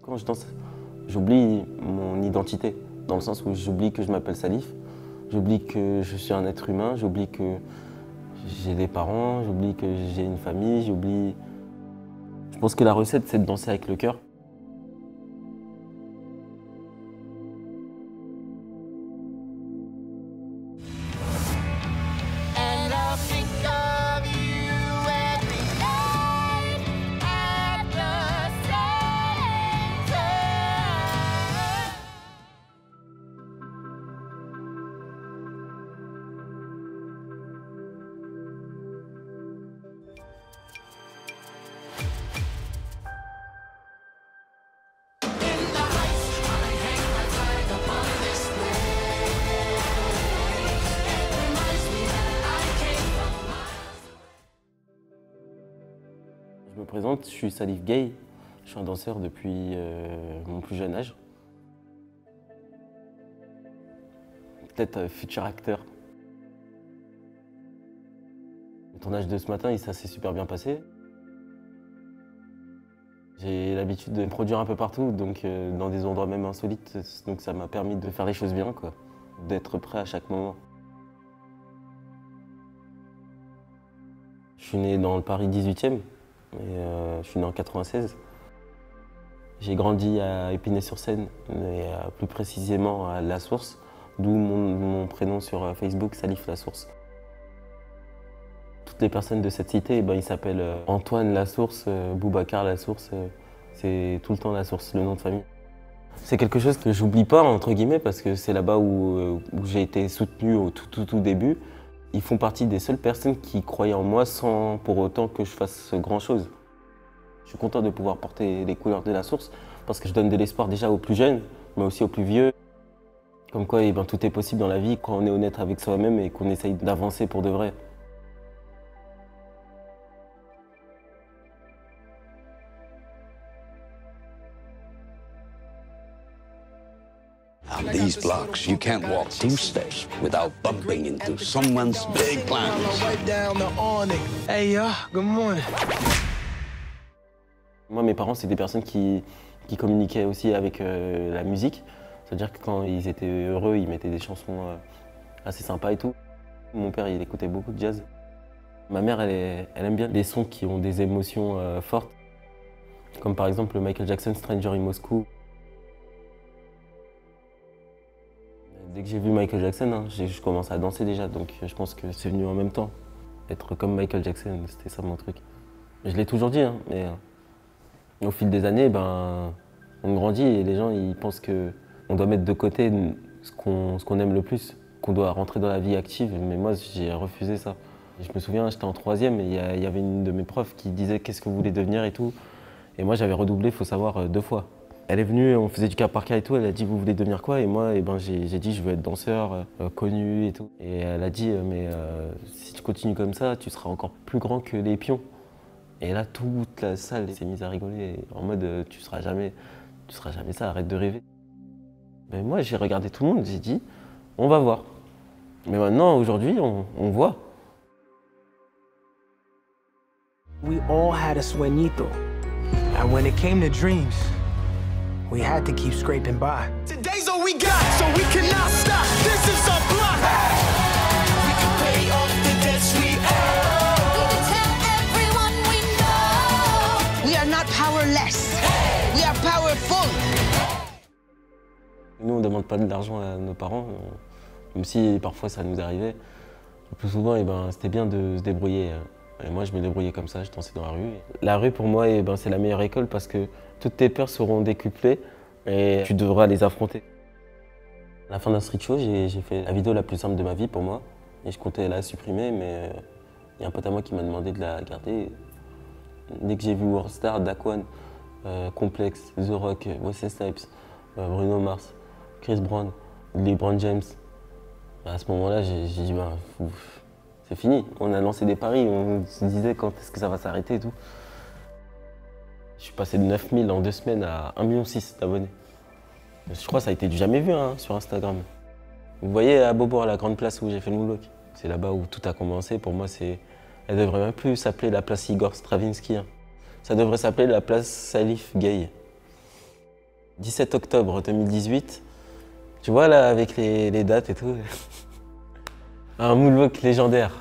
Quand je danse, j'oublie mon identité, dans le sens où j'oublie que je m'appelle Salif, j'oublie que je suis un être humain, j'oublie que j'ai des parents, j'oublie que j'ai une famille, j'oublie... Je pense que la recette, c'est de danser avec le cœur. Je me présente, je suis Salif Gay, je suis un danseur depuis mon plus jeune âge. Peut-être futur acteur. Le tournage de ce matin, ça s'est super bien passé. J'ai l'habitude de me produire un peu partout, donc dans des endroits même insolites, donc ça m'a permis de faire les choses bien, quoi, d'être prêt à chaque moment. Je suis né dans le Paris 18e. Je suis né en 96. J'ai grandi à Épinay-sur-Seine, mais plus précisément à La Source, d'où mon prénom sur Facebook, Salif La Source. Toutes les personnes de cette cité, ils s'appellent Antoine La Source, Boubacar La Source, c'est tout le temps La Source, le nom de famille. C'est quelque chose que j'oublie pas, entre guillemets, parce que c'est là-bas où j'ai été soutenu au tout début. Ils font partie des seules personnes qui croyaient en moi sans pour autant que je fasse grand-chose. Je suis content de pouvoir porter les couleurs de La Source parce que je donne de l'espoir déjà aux plus jeunes, mais aussi aux plus vieux. Comme quoi, tout est possible dans la vie quand on est honnête avec soi-même et qu'on essaye d'avancer pour de vrai. On these blocks, you can't walk 2 steps without bumping into someone's big plans. Hey, good morning. Moi, mes parents, c'est des personnes qui communiquaient aussi avec la musique. C'est-à-dire que quand ils étaient heureux, ils mettaient des chansons assez sympas et tout. Mon père, il écoutait beaucoup de jazz. Ma mère, elle aime bien les sons qui ont des émotions fortes. Comme par exemple le Michael Jackson, Stranger in Moscow. Dès que j'ai vu Michael Jackson, je commence à danser déjà, donc je pense que c'est venu en même temps. Être comme Michael Jackson, c'était ça mon truc. Je l'ai toujours dit, mais au fil des années, on grandit et les gens ils pensent qu'on doit mettre de côté ce qu'on aime le plus, qu'on doit rentrer dans la vie active, mais moi j'ai refusé ça. Je me souviens, j'étais en 3e et il y avait une de mes profs qui disait qu'est-ce que vous voulez devenir et tout. Et moi j'avais redoublé, il faut savoir, 2 fois. Elle est venue, on faisait du cas par cas et tout, elle a dit vous voulez devenir quoi? Et moi j'ai dit je veux être danseur, connu et tout. Et elle a dit mais si tu continues comme ça, tu seras encore plus grand que les pions. Et là toute la salle s'est mise à rigoler en mode tu seras jamais ça, arrête de rêver. Mais moi j'ai regardé tout le monde, j'ai dit on va voir. Mais maintenant aujourd'hui on voit. We all had a sueñito, and when it came to dreams, we had to keep scraping by. Today's all we got, so we cannot stop. This is our block. We can pay off the debts we owe. We can tell everyone we know. We are not powerless. We are powerful. Nous on ne demande pas de l'argent à nos parents, même si parfois ça nous arrivait. Le plus souvent c'était bien de se débrouiller. Et moi je me débrouillais comme ça, je dansais dans la rue. La rue pour moi c'est la meilleure école parce que toutes tes peurs seront décuplées et tu devras les affronter. À la fin d'un street show, j'ai fait la vidéo la plus simple de ma vie pour moi. Et je comptais la supprimer, mais il y a un pote à moi qui m'a demandé de la garder. Dès que j'ai vu Worldstar, Daquan, Complex, The Rock, Wesley Snipes, Bruno Mars, Chris Brown, LeBron James, à ce moment-là j'ai dit c'est fini. On a lancé des paris, on se disait quand est-ce que ça va s'arrêter et tout. Je suis passé de 9000 en 2 semaines à 1,6 million d'abonnés. Je crois que ça a été du jamais vu sur Instagram. Vous voyez à Beaubourg, la grande place où j'ai fait le moonwalk. C'est là-bas où tout a commencé. Pour moi, elle devrait même plus s'appeler la place Igor Stravinsky. Ça devrait s'appeler la place Salif Gay. 17 octobre 2018. Tu vois là, avec les dates et tout. Un moonwalk légendaire.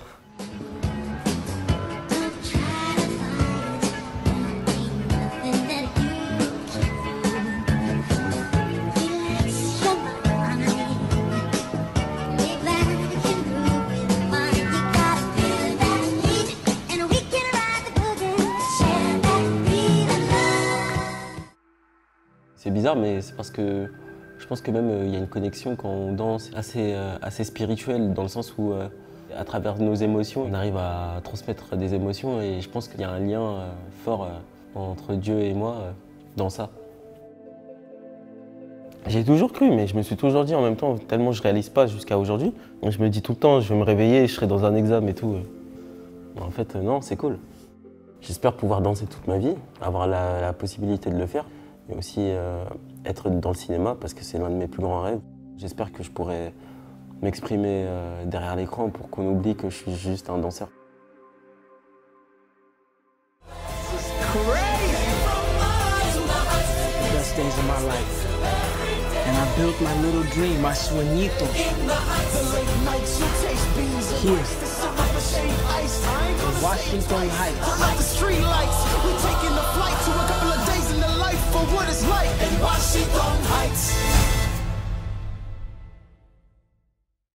C'est bizarre, mais c'est parce que je pense que même il y a une connexion quand on danse assez spirituelle, dans le sens où à travers nos émotions, on arrive à transmettre des émotions, et je pense qu'il y a un lien fort entre Dieu et moi dans ça. J'ai toujours cru, mais je me suis toujours dit en même temps, tellement je réalise pas jusqu'à aujourd'hui, je me dis tout le temps, je vais me réveiller, je serai dans un examen et tout. En fait, non, c'est cool. J'espère pouvoir danser toute ma vie, avoir la possibilité de le faire. Et aussi être dans le cinéma, parce que c'est l'un de mes plus grands rêves. J'espère que je pourrai m'exprimer derrière l'écran pour qu'on oublie que je suis juste un danseur. Best days of my life. And I built my little dream, my sueñito. Here. In Washington Heights.